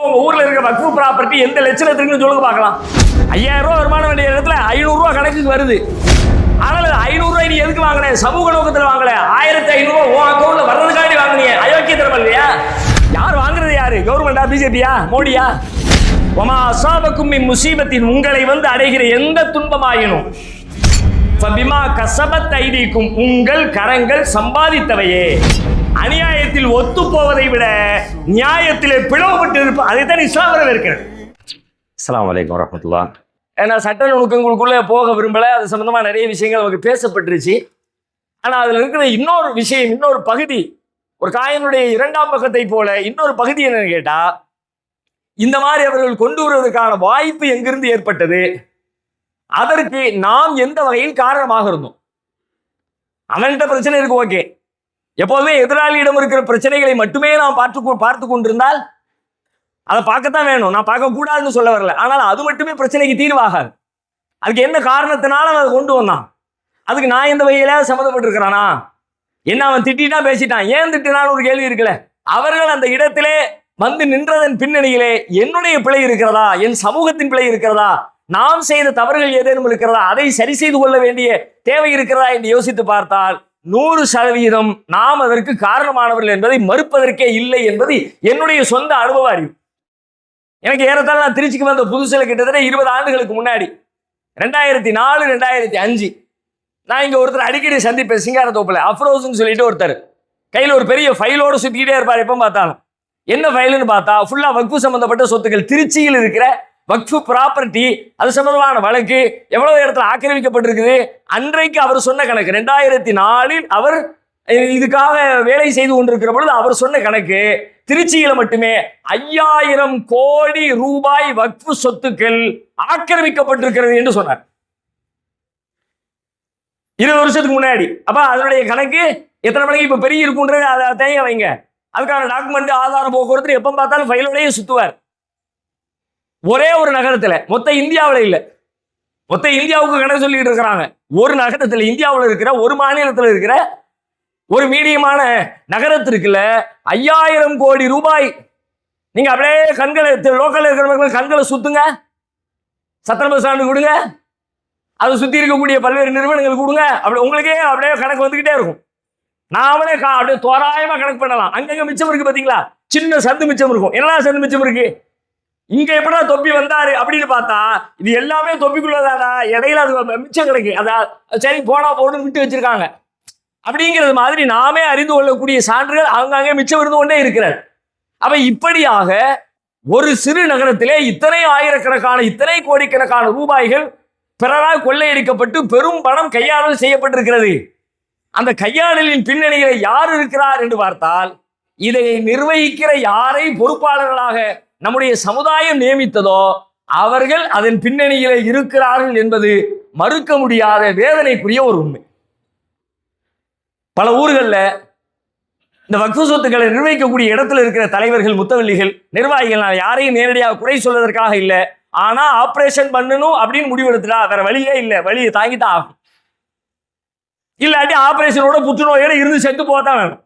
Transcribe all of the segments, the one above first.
உங்க ஊர்ல இருக்க வக்ஃப் ப்ராப்பர்ட்டி எந்த லட்சணத்துக்குன்னு சொல்லுங்க பார்க்கலாம். 5000 ரூபாய் வருமானம் வேண்டிய இடத்துல 500 ரூபாய் கணக்குக்கு வருது. ஆனால் 500 ரூபாய் நீ எதுக்கு வாங்கின? சமூக நோக்கத்தில் வாங்கல. 1500 ரூபாய் உன் அக்கௌண்ட்ல வர்றதுக்காண்டி வாங்கினீங்க. அயோக்கியத்தனம் இல்லையா? யார் வாங்குறது? யாரு? கவர்மெண்டா? பிஜேபியா? மோடியா? வமா அஸாபக்கும் மின் முஸீபத்தின், உங்களை வந்து அடைகிற எந்த துன்பமாயினும் ஃபபிமா கஸபத் ஐதீக்கும், உங்கள் கரங்கள் சம்பாதித்தவையே. அநியாயத்தில் ஒத்து போவதை விட நியாயத்திலே பிளவுபட்டு இருப்போம். அதைத்தான் இஸ்லாம் வரவேற்கிறது. அஸ்ஸலாமு அலைக்கும் வரஹ்மத்துல்லாஹ். ஏன்னா சட்ட நுணுக்கங்களுக்குள்ள போக விரும்பல. அது சம்பந்தமா நிறைய விஷயங்கள் நமக்கு பேசப்பட்டுருச்சு. ஆனா அதுல இருக்கிற இன்னொரு விஷயம், இன்னொரு பகுதி, ஒரு காயினுடைய இரண்டாம் பக்கத்தை போல இன்னொரு பகுதி என்னன்னு கேட்டா, இந்த மாதிரி அவர்கள் கொண்டு வருவதற்கான வாய்ப்பு எங்கிருந்து ஏற்பட்டது, அதற்கு நாம் எந்த வகையில் காரணமாக இருந்தோம். அவன்கிட்ட பிரச்சனை இருக்கு, ஓகே. எப்போதுமே எதிராளியிடம் இருக்கிற பிரச்சனைகளை மட்டுமே நாம் பார்த்து கொண்டிருந்தால் அதை பார்க்கத்தான் வேணும். நான் பார்க்கக்கூடாதுன்னு சொல்ல வரல. ஆனால் அது மட்டுமே பிரச்சனைக்கு தீர்வாகாது. அதுக்கு என்ன காரணத்தினால அதை கொண்டு வந்தான், அதுக்கு நான் எந்த வகையில சம்மந்தப்பட்டிருக்கிறானா, என்ன அவன் திட்டினா பேசிட்டான், ஏன் திட்டினான்னு ஒரு கேள்வி இருக்குல்ல. அவர்கள் அந்த இடத்திலே வந்து நின்றதன் பின்னணியிலே என்னுடைய பிழை இருக்கிறதா, என் சமூகத்தின் பிழை இருக்கிறதா, நாம் செய்த தவறுகள் ஏதேனும் இருக்கிறதா, அதை சரி செய்து கொள்ள வேண்டிய தேவை இருக்கிறதா என்று யோசித்து பார்த்தால் 100% நாம் அதற்கு காரணமானவர்கள் என்பதை மறுப்பதற்கே இல்லை என்பது என்னுடைய சொந்த அனுபவ அறிவு. எனக்கு ஏறத்தாழ நான் திருச்சிக்கு வந்த புதுசில் கிட்டத்தட்ட 20 ஆண்டுகளுக்கு முன்னாடி 2004 2005 நான் இங்க ஒருத்தர் அடிக்கடி சந்திப்பேன். சிங்காரத்தோப்புல அஃப்ரோஸ்ன்னு சொல்லிட்டு ஒருத்தர் கையில் ஒரு பெரிய ஃபைலோட சுத்திக்கிட்டே இருப்பார். எப்போ பார்த்தாலும் என்ன ஃபைலுன்னு பார்த்தா ஃபுல்லா வக்ஃப் சம்பந்தப்பட்ட சொத்துக்கள், திருச்சியில் இருக்கிற வக்ஃப் ப்ராப்பர்ட்டி, அது சம்பந்தமான வழக்கு எவ்வளவு இடத்துல ஆக்கிரமிக்கப்பட்டிருக்குது. அன்றைக்கு அவர் சொன்ன கணக்கு 2004 அவர் இதுக்காக வேலை செய்து கொண்டிருக்கிற பொழுது அவர் சொன்ன கணக்கு, திருச்சியில மட்டுமே 5000 கோடி ரூபாய் வக்ஃப் சொத்துக்கள் ஆக்கிரமிக்கப்பட்டிருக்கிறது என்று சொன்னார் 20 வருஷத்துக்கு முன்னாடி. அப்ப அதனுடைய கணக்கு எத்தனை மணிக்கு இப்ப பெரிய இருக்குன்றது அதை தேங்க வைங்க. அதுக்கான டாக்குமெண்ட், ஆதார போக்குவரத்து எப்ப பார்த்தாலும் ஃபைலோடையே சுத்துவார். ஒரே ஒரு நகரத்துல, மொத்த இந்தியாவில் இல்லை, மொத்த இந்தியாவுக்கு கணக்கு சொல்லிட்டு இருக்கிறாங்க. ஒரு நகரத்துல, இந்தியாவில் இருக்கிற ஒரு மாநிலத்தில் இருக்கிற ஒரு மீடியமான நகரத்திற்குள்ள 5000 கோடி ரூபாய். நீங்க அப்படியே கண்களை, லோக்கல் இருக்கிறவங்க கண்களை சுத்துங்க, சத்திர பஸ் ஸ்டாண்டு கொடுங்க, அதை சுத்தி இருக்கக்கூடிய பல்வேறு நிறுவனங்கள் கொடுங்க, அப்படி உங்களுக்கே அப்படியே கணக்கு வந்துகிட்டே இருக்கும். நாமளே அப்படியே தோராயமா கணக்கு பண்ணலாம். அங்கங்க மிச்சம் இருக்கு பாத்தீங்களா, சின்ன சந்து மிச்சம் இருக்கும். என்னடா சந்து மிச்சம் இருக்கு, இங்க எப்படா தொப்பி வந்தாரு அப்படின்னு பார்த்தா இது எல்லாமே தொப்பிக்குள்ளதாடா, இடையில அது மிச்சம் கிடைக்கு, அதான் சரி போனா போட்டு விட்டு வச்சிருக்காங்க அப்படிங்கிறது மாதிரி நாமே அறிந்து கொள்ளக்கூடிய சான்றுகள் அங்கங்கே மிச்சம் இருந்து கொண்டே இருக்கிறார். அப்ப இப்படியாக ஒரு சிறு நகரத்திலே இத்தனை ஆயிரக்கணக்கான, இத்தனை கோடிக்கணக்கான ரூபாய்கள் பிறரால் கொள்ளையடிக்கப்பட்டு பெரும் பணம் கையாடல் செய்யப்பட்டிருக்கிறது. அந்த கையாடலின் பின்னணியில யார் இருக்கிறார் என்று பார்த்தால், இதை நிர்வகிக்கிற யாரை பொறுப்பாளர்களாக நம்முடைய சமுதாயம் நியமித்ததோ அவர்கள் அதன் பின்னணியில இருக்கிறார்கள் என்பது மறுக்க முடியாத வேதனைக்குரிய ஒரு உண்மை. பல ஊர்களில் இந்த வக்ஃப் சொத்துக்களை நிர்வகிக்கக்கூடிய இடத்துல இருக்கிற தலைவர்கள், முத்தவல்லிகள், நிர்வாகிகள், நான் யாரையும் நேரடியாக குறை சொல்வதற்காக இல்லை, ஆனா ஆபரேஷன் பண்ணணும் அப்படின்னு முடிவெடுத்துட்டா வேற வழியே இல்லை, வழியை தாங்கித்தான் ஆகும். இல்லாட்டி ஆபரேஷனோட புற்றுநோயோட இருந்து செத்து போதான் வேணும்.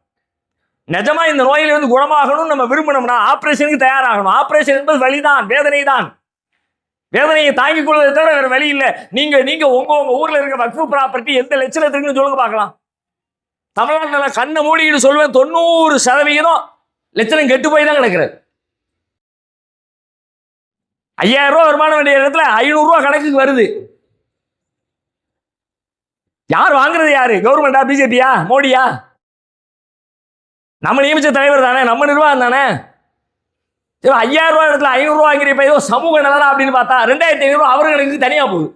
நிஜமா இந்த நோயிலிருந்து குணமாகணும் நம்ம விரும்பணும்னா ஆபரேஷனுக்கு தயாராகணும். ஆபரேஷன் என்பது வழிதான், வேதனை தான். வேதனையை தாங்கிக் கொள்வதை தவிர வேற வழி இல்லை. நீங்க உங்க ஊர்ல இருக்க வக்ஃப் ப்ராப்பர்ட்டி எந்த லட்சணத்துக்குன்னு சொல்லுங்க பார்க்கலாம். தமிழ்நாட்டில் கண்ணை மூடிக்கிட்டு சொல்வேன் 90% லட்சணம் கெட்டு போய் தான் கிடக்கிறது. 5000 ரூபாய் வருமானம் வேண்டிய இடத்துல 500 ரூபாய் கணக்குக்கு வருது. யார் வாங்குறது? யாரு? கவர்மெண்டா? பிஜேபியா? மோடியா? நம்ம நியமிச்ச தலைவர் தானே, நம்ம நிர்வாகம் தானே. 5000 ரூபாய் இடத்துல 500 ரூபாய் வாங்கிறப்ப ஏதோ சமூக நலனா அப்படின்னு பார்த்தா 2500 ரூபாய் அவர்களுக்கு தனியா போகுது.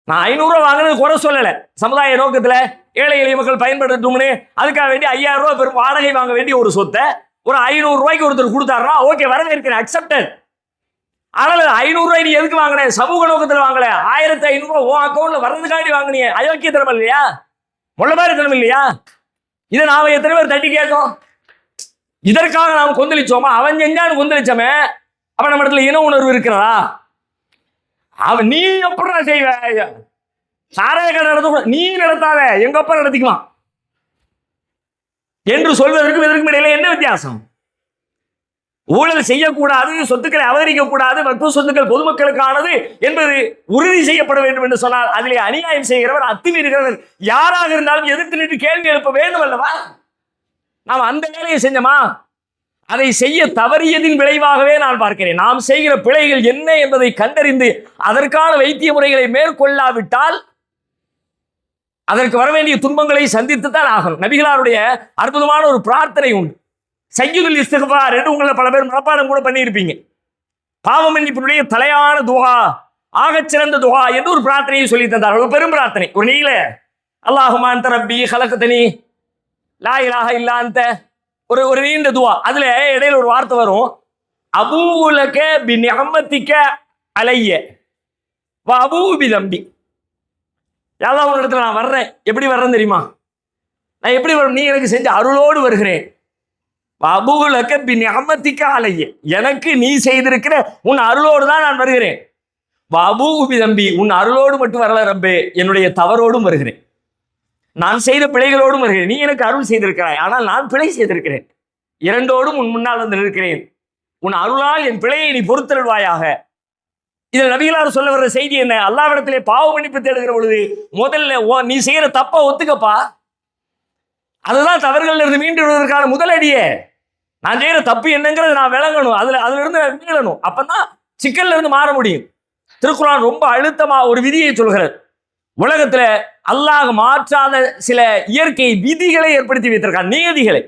நான் 500 ரூபாய் வாங்கினது குறை சொல்லலை, சமுதாய நோக்கத்துல ஏழை எளிய மக்கள் பயன்படுத்தணும்னு அதுக்காக வேண்டி 5000 ரூபாய் பெரும் வாடகை வாங்க வேண்டிய ஒரு சொத்தை ஒரு 500 ரூபாய்க்கு ஒருத்தர் கொடுத்தாருன்னா ஓகே, வரவேற்கிறேன், அக்செப்டட். ஆனால் 500 ரூபாய் நீ எதுக்கு வாங்கின? சமூக நோக்கத்தில் வாங்கல. 1500 ரூபாய் உன் அக்கௌண்ட்ல வர்றதுக்காண்டி வாங்கினீங்க. அயோக்கியத்தனம் இல்லையா? முள்ள மாதிரி தனம் இல்லையா? இதை நாம எத்தனை பேர் தட்டி கேட்டோம்? இதற்காக நாம் கொந்தளிச்சோமா? அவன் செஞ்சான்னு கொந்தளிச்சோமே. அவன் நம்ம இடத்துல இன உணர்வு இருக்கிறதா? அவன் நீ எப்படி செய்வ? சாராய கடை நடத்த நீ நடத்தாத, எங்க அப்பா நடத்திக்குவான் என்று சொல்வதற்கும் இதற்கும் இடையில என்ன வித்தியாசம்? ஊழல் செய்யக்கூடாது, சொத்துக்களை அபகரிக்க கூடாது, மற்ற சொத்துக்கள் பொதுமக்களுக்கானது என்பது உறுதி செய்யப்பட வேண்டும் என்று சொன்னால் அதிலே அநியாயம் செய்கிறவர், அத்துமீறுகிறவர் யாராக இருந்தாலும் எதிர்த்து நின்று கேள்வி எழுப்ப வேண்டும் அல்லவா? நாம் அந்த வேலையை செஞ்சோமா? அதை செய்ய தவறியதின் விளைவாகவே நான் பார்க்கிறேன். நாம் செய்கிற பிழைகள் என்ன என்பதை கண்டறிந்து அதற்கான வைத்திய முறைகளை மேற்கொள்ளாவிட்டால் அதற்கு வர வேண்டிய துன்பங்களை சந்தித்துத்தான் ஆகணும். நபிகளாருடைய அற்புதமான ஒரு பிரார்த்தனை உண்டு, சய்யிதுல் இஸ்திக்ஃபார் என்று உங்களை பல பேர் மனப்பாடம் கூட பண்ணியிருப்பீங்க. பாவ மன்னிப்பினுடைய தலையான துஆ, ஆகச்சிறந்த துஆ என்று ஒரு பிரார்த்தனையை சொல்லி தந்தார்கள். ஒரு பெரும் பிரார்த்தனை, ஒரு நீல அல்லாஹும்ம அன்த ரப்பி ஹலக்தனி லா இலாஹ இல்லா அன்த, ஒரு நீண்ட துஆ. அதுல இடையில ஒரு வார்த்தை வரும், அபூலக பி நிஅமதிக அலைய வ அபூ பி தம்பி. யாரா ஒரு இடத்துல நான் வர்றேன், எப்படி வர்றேன்னு தெரியுமா? நான் எப்படி வரும்? நீ எனக்கு செஞ்ச அருளோடு வருகிறேன். அபூலக பி நிஅமதிக அலைய, எனக்கு நீ செய்திருக்கிற உன் அருளோடு தான் நான் வருகிறேன். அபூ பி தம்பி, உன் அருளோடு மட்டும் வரல ரப்பே, என்னுடைய தவறோடும் வருகிறேன், நான் செய்த பிழைகளோடும் வருகிறேன். நீ எனக்கு அருள் செய்திருக்கிறாய், ஆனால் நான் பிழை செய்திருக்கிறேன். இரண்டோடும் உன் முன்னால் வந்து நிற்கிறேன். உன் அருளால் என் பிழையை நீ பொறுத்தருள்வாயாக. இதில் நபிகளார் சொல்ல வர்ற செய்தி என்ன? அல்லாஹ்விடத்திலே பாவ மன்னிப்பு தேடுகிற பொழுது முதல்ல நீ செய்யற தப்ப ஒத்துக்கப்பா. அதுதான் தவறுகள் இருந்து மீண்டு வருவதற்கான முதல் அடியே. நான் செய்யற தப்பு என்னங்கிறது நான் விளங்கணும், அதுல இருந்து மீளணும். அப்பதான் சிக்கல்ல இருந்து மாற முடியும். திருக்குர்ஆன் ரொம்ப அழுத்தமா ஒரு விதியை சொல்கிறது. உலகத்துல அல்லாஹ் மாற்றாத சில இயற்கை விதிகளை ஏற்படுத்தி வைத்திருக்கான், நியதிகளை.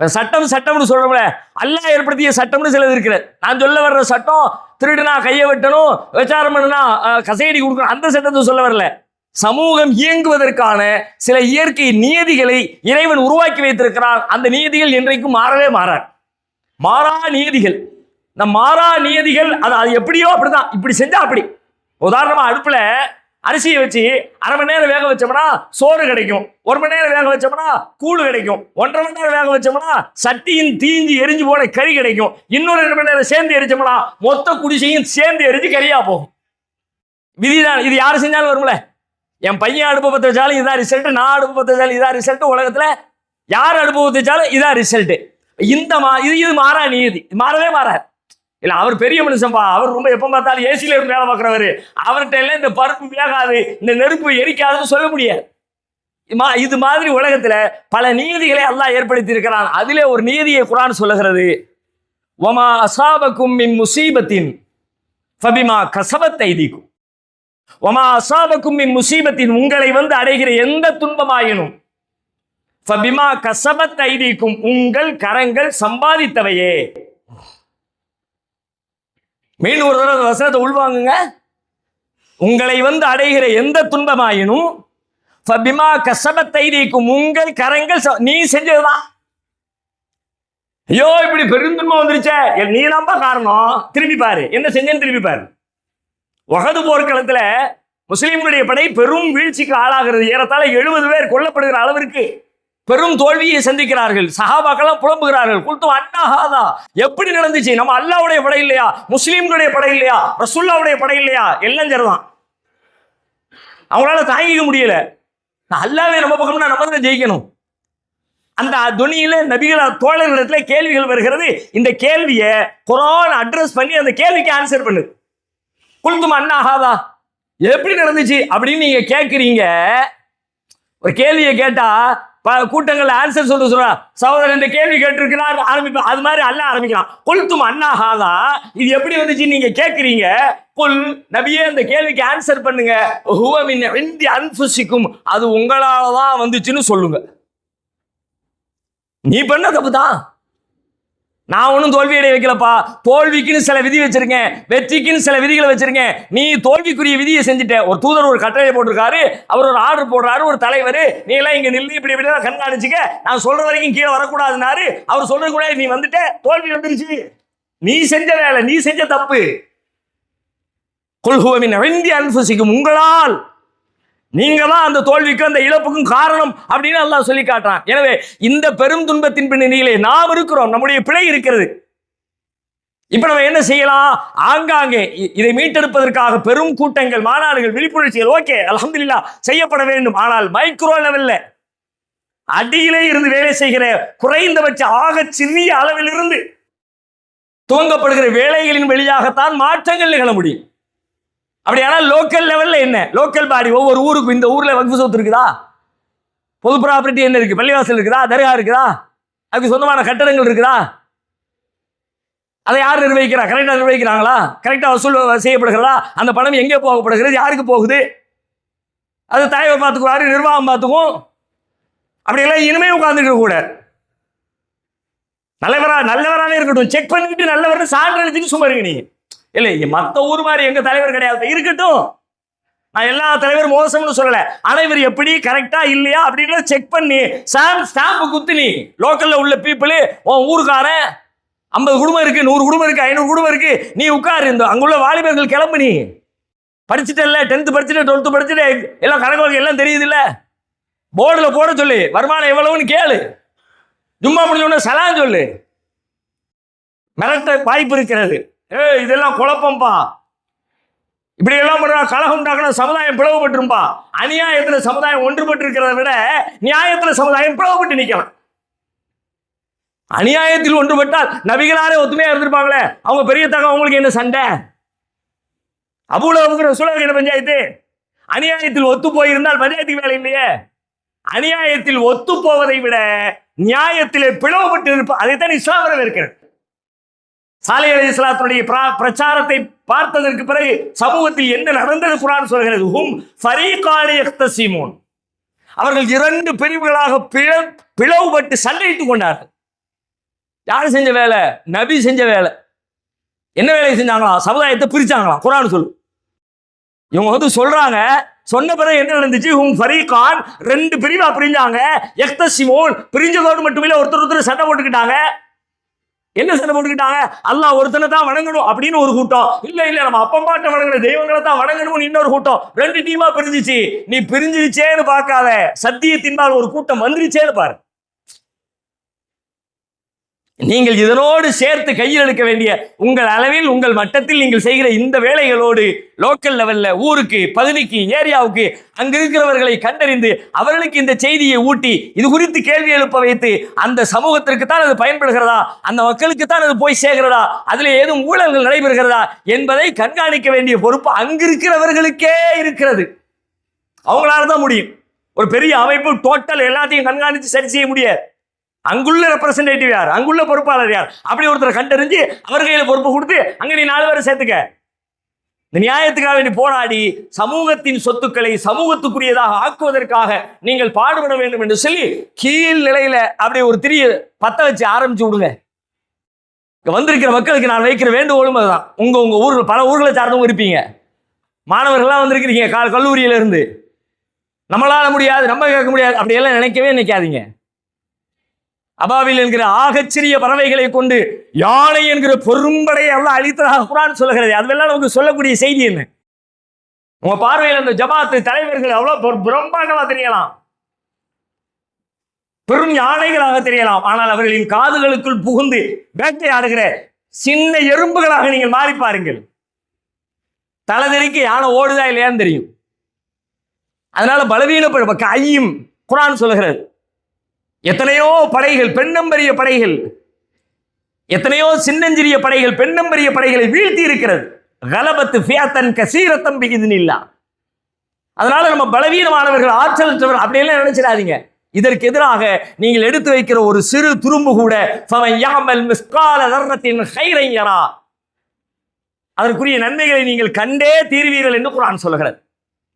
சட்டம்னு சொல்றோம்ல, அல்லாஹ் ஏற்படுத்திய சட்டம்னு சிலது இருக்கிறது. நான் சொல்ல வர்ற சட்டம் திருடுனா கையை வெட்டணும், விசாரம் பண்ணுனா கசையடி கொடுக்கணும், அந்த சட்டத்தை சொல்ல வரல. சமூகம் இயங்குவதற்கான சில இயற்கை நியதிகளை இறைவன் உருவாக்கி வைத்திருக்கிறான். அந்த நியதிகள் என்றைக்கும் மாறவே மாறா நியதிகள். இந்த மாறா நியதிகள் அது எப்படியோ அப்படிதான், இப்படி செஞ்சா அப்படி. உதாரணமா அடுப்புல அரிசியை வச்சு அரை மணி நேரம் வேக வச்சோம்னா சோறு கிடைக்கும், 1 மணி நேரம் வேக வச்சோம்னா கூழ் கிடைக்கும், 1.5 மணி நேரம் வேக வச்சோம்னா சட்டியின் தீஞ்சு எரிஞ்சு போன கறி கிடைக்கும், இன்னொரு 2 மணி நேரம் சேர்ந்து எரிச்சோம்னா மொத்த குடிசையும் சேர்ந்து எரிஞ்சு கறியா போகும். விதிதான் இது. யாரு செஞ்சாலும் வரும்ல. என் பையன் அடுப்பு பற்ற வச்சாலும் இதான் ரிசல்ட், நான் அடுப்பு பற்ற வச்சாலும் இதான் ரிசல்ட், உலகத்துல யார் அடுப்பு பற்ற வச்சாலும் இதான் ரிசல்ட். இது மாறா நியதி, மாறவே மாறாது. இல்ல அவர் பெரிய மனுஷன்பா, அவர் ரொம்ப எப்ப பார்த்தாலும் ஏசில இருந்து வேலை பார்க்கிறவரு, அவர்கிட்ட எல்லாம் இந்த பருப்பு வேகாது, இந்த நெருப்பு எரிக்காதுன்னு சொல்ல முடியாது. இது மாதிரி உலகத்துல பல நீதிகளை அல்லாஹ் ஏற்படுத்தி இருக்கிறான். அதிலே ஒரு நீதியை குர்ஆன் சொல்லுகிறது, வமா அஸாபக்கும் மின் முஸீபத்தின் ஃபபிமா கஸபத் ஐதீக்கும். வமா அஸாபக்கும் மின் முஸீபத்தின், உங்களை வந்து அடைகிற எந்த துன்பமாயினும் ஃபபிமா கஸபத் ஐதீக்கும், உங்கள் கரங்கள் சம்பாதித்தவையே. மீண்டும் ஒரு தடவை வசனத்தை உள்வாங்குங்க. உங்களை வந்து அடைகிற எந்த துன்பமாயினும் ஃபபிமா கஸபத் ஐதீக்கும், உங்கள் கரங்கள் நீ செஞ்சதுதான். ஐயோ இப்படி பெருந்துன்பம் வந்துருச்சே, நீ நம்ப காரணம். திரும்பி பாரு என்ன செஞ்சேன்னு திரும்பி பாரு. உஹது போர்க்களத்துல முஸ்லிம்களுடைய படை பெரும் வீழ்ச்சிக்கு ஆளாகிறது. ஏறத்தாழ 70 பேர் கொல்லப்படுகிற அளவிற்கு பெரும் தோல்வியை சந்திக்கிறார்கள். சஹாபாக்கெல்லாம் புலம்புகிறார்கள். குல்து அன்னாஹாதா, எப்படி நடந்துச்சு? நம்ம அல்லாஹ்வுடைய படை இல்லையா? முஸ்லிம்களுடைய படை இல்லையா? ரசூலுல்லாஹ்வுடைய படை இல்லையா? எல்லாம் சரிதான். அவங்களால தாங்கிக்க முடியல. அல்லாஹ்வே நம்ம பக்கம்னா நம்ம தான் ஜெயிக்கணும். அந்த துணியில நபிகள் தோழர்களிடத்துல கேள்விகள் வருகிறது. இந்த கேள்வியை குர்ஆன் அட்ரஸ் பண்ணி அந்த கேள்விக்கு ஆன்சர் பண்ணுது. குல்து அன்னாஹாதா, எப்படி நடந்துச்சு அப்படின்னு நீங்க கேட்குறீங்க. ஒரு கேள்வியை கேட்டா கூட்டங்கள் ஆன்சர் சொல்ற சகோதரர் இந்த கேள்வி கேட்டிருக்கிறார் ஆரம்பிப்பேன். அது மாதிரி அல்லாஹ் ஆரம்பிக்கலாம். குல்தும் அன்னாஹாதா, இது எப்படி வந்துச்சு நீங்க கேட்குறீங்க. குல் நபியே, இந்த கேள்விக்கு ஆன்சர் பண்ணுங்க. ஹுவ மின் இந்தி அன்ஃபுசிக்கும், அது உங்களால தான் வந்துச்சுன்னு சொல்லுங்க. நீ பண்ண தப்பு தான். நான் ஒன்றும் தோல்வி அடைய வைக்கலப்பா. தோல்விக்குன்னு சில விதி வச்சிருக்கேன், வெற்றிக்குன்னு சில விதிகளை வச்சிருக்கேன். நீ தோல்விக்குரிய விதியை செஞ்சுட்ட. ஒரு தூதர் ஒரு கட்டளை போட்டிருக்காரு, அவர் ஒரு ஆர்டர் போடுறாரு, ஒரு தலைவர், நீ எல்லாம் இங்க நில்லு, இப்படி இப்படி கண்காணிச்சுக்க, நான் சொல்ற வரைக்கும் கீழே வரக்கூடாதுனாரு. அவர் சொல்றது கூட நீ வந்துட்ட, தோல்வி வந்துருச்சு. நீ செஞ்ச வேலை, நீ செஞ்ச தப்பு. குல் ஹுவ மின் இந்தி அன்ஃபுசிக்கும், உங்களால், நீங்க தான் அந்த தோல்விக்கும் அந்த இழப்புக்கும் காரணம் அப்படின்னு அல்லாஹ் சொல்லி காட்டுறான். எனவே இந்த பெரும் துன்பத்தின் பின்னணியிலே நாம் இருக்கிறோம், நம்முடைய பிழை இருக்கிறது. இப்ப நம்ம என்ன செய்யலாம்? ஆங்காங்கே இதை மீட்டெடுப்பதற்காக பெரும் கூட்டங்கள், மாநாடுகள், விழிப்புணர்ச்சிகள் ஓகே அல்ஹம்துலில்லாஹ் செய்யப்பட வேண்டும். ஆனால் மைக்ரோ லெவல்ல அடியிலே இருந்து வேலை செய்கிற குறைந்தபட்ச ஆக சிறிய அளவில் இருந்து துவங்கப்படுகிற வேலைகளின் வழியாகத்தான் மாற்றங்கள் நிகழ முடியும். அப்படியானால் லோக்கல் லெவல்ல என்ன, லோக்கல் பாடி ஒவ்வொரு ஊருக்கும், இந்த ஊர்ல வக்ஃப் சொத்து இருக்குதா, பொது ப்ராப்பர்ட்டி என்ன இருக்கு, பள்ளிவாசல் இருக்குதா, தர்கா இருக்குதா, அதுக்கு சொந்தமான கட்டடங்கள் இருக்குதா, அதை யார் நிர்வகிக்கிறா, கரெக்டாக நிர்வகிக்கிறாங்களா, கரெக்டாக வசூல் செய்யப்படுகிறதா, அந்த பணம் எங்கே போகப்படுகிறது, யாருக்கு போகுது, அது தலைவர் பார்த்துக்குவாரு, நிர்வாகம் பார்த்துக்கும். அப்படியெல்லாம் இனிமே உட்கார்ந்துட்டு கூட நல்லவராகவே இருக்கட்டும், செக் பண்ணிட்டு நல்லவர் சான்றளிச்சுட்டு சும்மா இருங்க. நீங்க இல்லை மற்ற ஊர் மாதிரி எங்க தலைவர் கிடையாது, இருக்கட்டும். நான் எல்லா தலைவரும் மோசம்னு சொல்லல, ஆனா இவர் எப்படி கரெக்டா இல்லையா அப்படின்றத செக் பண்ணி ஸ்டாம்பு குத்து. நீ லோக்கல்ல உள்ள பீப்புள், உன் ஊருக்காரன் 50 குடும்பம் இருக்கு, 100 குடும்பம் இருக்கு, 500 குடும்பம் இருக்கு, நீ உட்காரு. இந்த அங்குள்ள வாலிபர்கள் கிளம்பு. நீ படிச்சுட்டல, 10th படிச்சுட்டு 12th படிச்சுட்டு எல்லாம் கணக்கு எல்லாம் தெரியுது இல்ல, போர்டில் போட சொல்லு, வருமானம் எவ்வளவுன்னு கேளு, ஜும்மா முடிஞ்சோட சலாம் சொல்லு. மிரட்ட வாய்ப்பு இருக்கிறது. இதெல்லாம் குழப்பம்பா, இப்படி எல்லாம் பண்றா, கலகம் உண்டாக்கணும், சமுதாயம் பிளவுபட்டுருப்பா. அநியாயத்துல சமுதாயம் ஒன்றுபட்டு இருக்கிறத விட நியாயத்துல சமுதாயம் பிளவுபட்டு நிக்கலாம். அநியாயத்தில் ஒன்றுபட்டால் நபிகளாரே ஒத்துமையா இருந்திருப்பாங்களே, அவங்க பெரிய தகம், அவங்களுக்கு என்ன சண்டை? அபூலஹபுக்கு ரசூலுல்லாஹ் என்ன பஞ்சாயத்து? அநியாயத்தில் ஒத்து போயிருந்தால் பஞ்சாயத்துக்கு வேலை இல்லையே. அநியாயத்தில் ஒத்து போவதை விட நியாயத்திலே பிளவுபட்டு இருப்ப, அதைத்தான் இஸ்லாம் வரவேற்கிறது. சாலிஹ் அலைஹிஸ்ஸலாத்துடைய பிரச்சாரத்தை பார்த்ததற்கு பிறகு சமூகத்தில் என்ன நடந்தது குர்ஆன் சொல்கிறது. ஹும் ஃபரீகானி யக்தஸிமூன், அவர்கள் 2 பிரிவுகளாக பிளவுபட்டு சண்டையிட்டுக் கொண்டார்கள். யார் செஞ்ச வேலை? நபி செஞ்ச வேலை. என்ன வேலையை செஞ்சாங்களா? சமுதாயத்தை பிரிச்சாங்களாம். குர்ஆன் சொல்லு. இவங்க சொல்றாங்க, சொன்ன பிறகு என்ன நடந்துச்சு? ஹும் ஃபரீகான், 2 பிரிவா பிரிஞ்சாங்க. யக்தஸிமூன், பிரிஞ்சதோடு மட்டுமில்லை, ஒருத்தர் சண்டை போட்டுக்கிட்டாங்க. என்ன சண்டை போட்டுக்கிட்டாங்க? அல்லாஹ் ஒருத்தனை தான் வணங்கணும் அப்படின்னு ஒரு கூட்டம், இல்ல நம்ம அப்பம்பாட்ட வணங்குற தெய்வங்களை தான் வணங்கணும்னு இன்னொரு கூட்டம். 2 டீமா பிரிஞ்சிச்சு. நீ பிரிஞ்சிருச்சேன்னு பார்க்காத, சத்தியத்தின்பால் ஒரு கூட்டம் வந்துருச்சேன்னு பாரு. நீங்கள் இதனோடு சேர்த்து கையில் எடுக்க வேண்டிய உங்கள் அளவில், உங்கள் மட்டத்தில் நீங்கள் செய்கிற இந்த வேலைகளோடு லோக்கல் லெவல்ல, ஊருக்கு, பகுதிக்கு, ஏரியாவுக்கு அங்கு இருக்கிறவர்களை கண்டறிந்து அவர்களுக்கு இந்த செய்தியை ஊட்டி இது குறித்து கேள்வி எழுப்ப வைத்து, அந்த சமூகத்திற்கு தான் அது பயன்படுகிறதா, அந்த மக்களுக்கு தான் அது போய் சேர்கிறதா, அதுல ஏதும் ஊழல்கள் நடைபெறுகிறதா என்பதை கண்காணிக்க வேண்டிய பொறுப்பு அங்கு இருக்கிறவர்களுக்கே இருக்கிறது. அவங்களால தான் முடியும். ஒரு பெரிய அமைப்பு டோட்டல் எல்லாத்தையும் கண்காணித்து சரி செய்ய முடியாது. அங்குள்ள ரெப்ரசன்டேட்டிவ் யார், அங்குள்ள பொறுப்பாளர் யார், அப்படி ஒருத்தரை கண்டறிஞ்சு அவர் கையில் பொறுப்பு கொடுத்து அங்க நீ 4 பேரை சேர்த்துக்க. இந்த நியாயத்துக்காக வேண்டி போராடி சமூகத்தின் சொத்துக்களை சமூகத்துக்குரியதாக ஆக்குவதற்காக நீங்கள் பாடுபட வேண்டும் என்று சொல்லி கீழ் நிலையில அப்படி ஒரு திரிய பத்த வச்சு ஆரம்பிச்சு விடுங்க. வந்திருக்கிற மக்களுக்கு நான் வைக்கிற வேண்டுகோளும் அதுதான். உங்க ஊர்கள், பல ஊர்களை சார்ந்தவங்க இருப்பீங்க, மாணவர்கள்லாம் வந்திருக்கிறீங்க கல்லூரியில இருந்து. நம்மளால முடியாது, நம்ம கேட்க முடியாது அப்படியெல்லாம் நினைக்கவே நினைக்காதீங்க. அபாவில் என்கிற ஆகச்சிறிய பறவைகளை கொண்டு யானை என்கிற பெரும்படையை எல்லாம் அழித்ததாக குர்ஆன் சொல்லுகிறது. அதுவெல்லாம் நமக்கு சொல்லக்கூடிய செய்தி என்ன? உங்க பார்வையில் அந்த ஜமாத்து தலைவர்கள் அவ்வளவு பிரம்மாண்டமா தெரியலாம், பெரும் யானைகளாக தெரியலாம். ஆனால் அவர்களின் காதுகளுக்குள் புகுந்து வேட்டையாடுகிற சின்ன எறும்புகளாக நீங்கள் மாறி பாருங்கள். தலைதறிக்கு யானை ஓடுதா இல்லையான்னு தெரியும். அதனால பலவீனப்படும் கையும் குர்ஆன் சொல்லுகிறது. எத்தனையோ படைகள், பெண்ணம்பரிய படைகள், எத்தனையோ சின்னஞ்சிறிய படைகள், பெண்ணம்பரிய படைகளை வீழ்த்தி இருக்கிறது. கலபத்து ஃபியத்தன் கசீரத்தம் பிஇذنில்லாஹ். அதனால நம்ம பலவீனமானவர்கள், ஆற்றலற்றவர்கள் அப்படியெல்லாம் நினைச்சிடாதீங்க. இதற்கு எதிராக நீங்கள் எடுத்து வைக்கிற ஒரு சிறு துரும்பு கூட ஃபமன் யஅமல் மிஸ்கால தர்ரத்தின் கைரன் யரா, அதற்குரிய நன்மைகளை நீங்கள் கண்டே தீர்வீர்கள் என்று குர்ஆன் சொல்கிறது.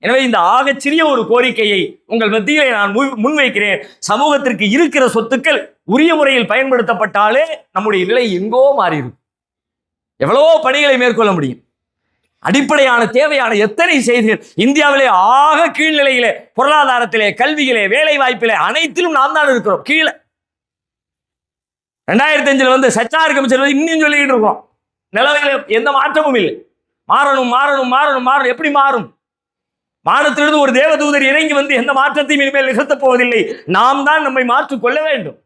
எனவே இந்த ஆகச்சிறிய ஒரு கோரிக்கையை உங்கள் மத்தியிலே நான் முன்வைக்கிறேன். சமூகத்திற்கு இருக்கிற சொத்துக்கள் உரிய முறையில் பயன்படுத்தப்பட்டாலே நம்முடைய நிலை எங்கோ மாறிடும். எவ்வளவோ பணிகளை மேற்கொள்ள முடியும். அடிப்படையான தேவையான எத்தனை செய்திகள் இந்தியாவிலே ஆக கீழ்நிலையிலே, பொருளாதாரத்திலே, கல்வியிலே, வேலை வாய்ப்பிலே அனைத்திலும் நாம் தான் இருக்கிறோம் கீழே. 2005 வந்து சச்சார் கமிஷன் இன்னும் சொல்லிக்கிட்டு இருக்கோம். நிலவையில எந்த மாற்றமும் இல்லை. மாறணும் மாறணும் மாறணும் மாறணும். எப்படி மாறும்? வானத்திலிருந்து ஒரு தேவதூதர் இறங்கி வந்து எந்த மாற்றத்தையும் இனிமேல் நிகழ்த்தப் போவதில்லை. நாம் தான் நம்மை மாற்றிக் கொள்ள வேண்டும்.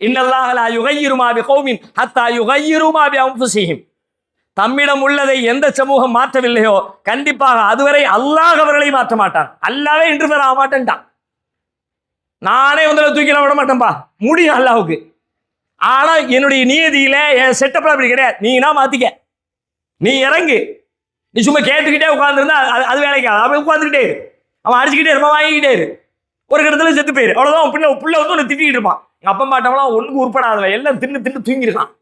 இன்னல்லாஹ லா யுகையிரு மா பிகௌமின் ஹத்தா யுகையிரு மா பிஅன்ஃபுஸிஹிம். தம்மிடம் உள்ளதை எந்த சமூகம் மாற்றவில்லையோ கண்டிப்பாக அதுவரை அல்லாஹ் அவர்களை மாற்ற மாட்டான். அல்லாவே இன்டர்ஃபியர் ஆக மாட்டேன்ட்டான். நானே வந்து தூக்கில விட மாட்டேன்பா, முடியும் அல்லாஹ்வுக்கு. ஆனா என்னுடைய நியதியில என் செட்டப்ல அப்படி கிடையாது. நீனா மாத்திக்க, நீ இறங்கு. நீ சும்மா கேட்டுக்கிட்டே உட்காந்துருந்தா அது வேலைக்கு அவன் உட்காந்துக்கிட்டே இரு, அவன் அடிச்சுக்கிட்டே இருப்பான், வாங்கிக்கிட்டே இரு, ஒரு இடத்துல செத்து போயிரு, அவ்வளவுதான். பின்ன புள்ள வந்து ஒன்று திட்டிக்கிட்டு இருப்பான். எங்க அப்பா பாட்டவெல்லாம் ஒண்ணுக்கு உட்படாதவன், எல்லாம் தின்னு தின்னு தூங்கிருக்கான்.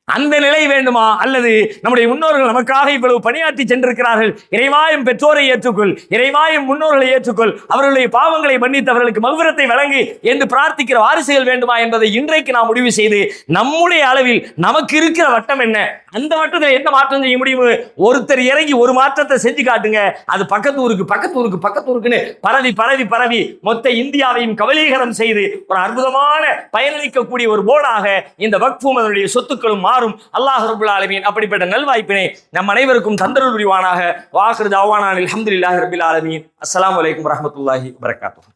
அந்த நிலை வேண்டுமா? அல்லது நம்முடைய முன்னோர்கள் நமக்காக இவ்வளவு பணியாற்றி சென்றிருக்கிறார்கள், இறைவாயும் பெற்றோரை ஏற்றுக்கொள், இறைவாயும் முன்னோர்களை ஏற்றுக்கொள், அவர்களுடைய பாவங்களை மன்னித்து அவர்களுக்கு மக்ஃபிரத்தை வழங்கு என்று பிரார்த்திக்கிற வாரிசுகள் வேண்டுமா என்பதை இன்றைக்கு நாம் முடிவு செய்து நம்முடைய அளவில் நமக்கு இருக்கிற வட்டம் என்ன, அந்த வட்டத்தில் என்ன மாற்றம் செய்ய முடியும்? ஒருத்தர் இறங்கி ஒரு மாற்றத்தை செஞ்சு காட்டுங்க, அது பக்கத்தூருக்குன்னு பரவி பரவி பரவி மொத்த இந்தியாவையும் கவலீகரம் செய்து ஒரு அற்புதமான பயனளிக்கக்கூடிய ஒரு போர்டாக இந்த வக்ஃபும் அதனுடைய சொத்துக்களும் மாறும். அல்லாஹ் ரப்பல் ஆலமீன் அப்படிப்பட்ட நல்வாய்ப்பினை நம் அனைவருக்கும் தந்தருள் புரிவானாக. வாஹிரு தஅவானா அல்ஹம்துலில்லாஹி ரப்பில் ஆலமீன். அஸ்ஸலாமு அலைக்கும் வரஹ்மத்துல்லாஹி வபரகாத்துஹு.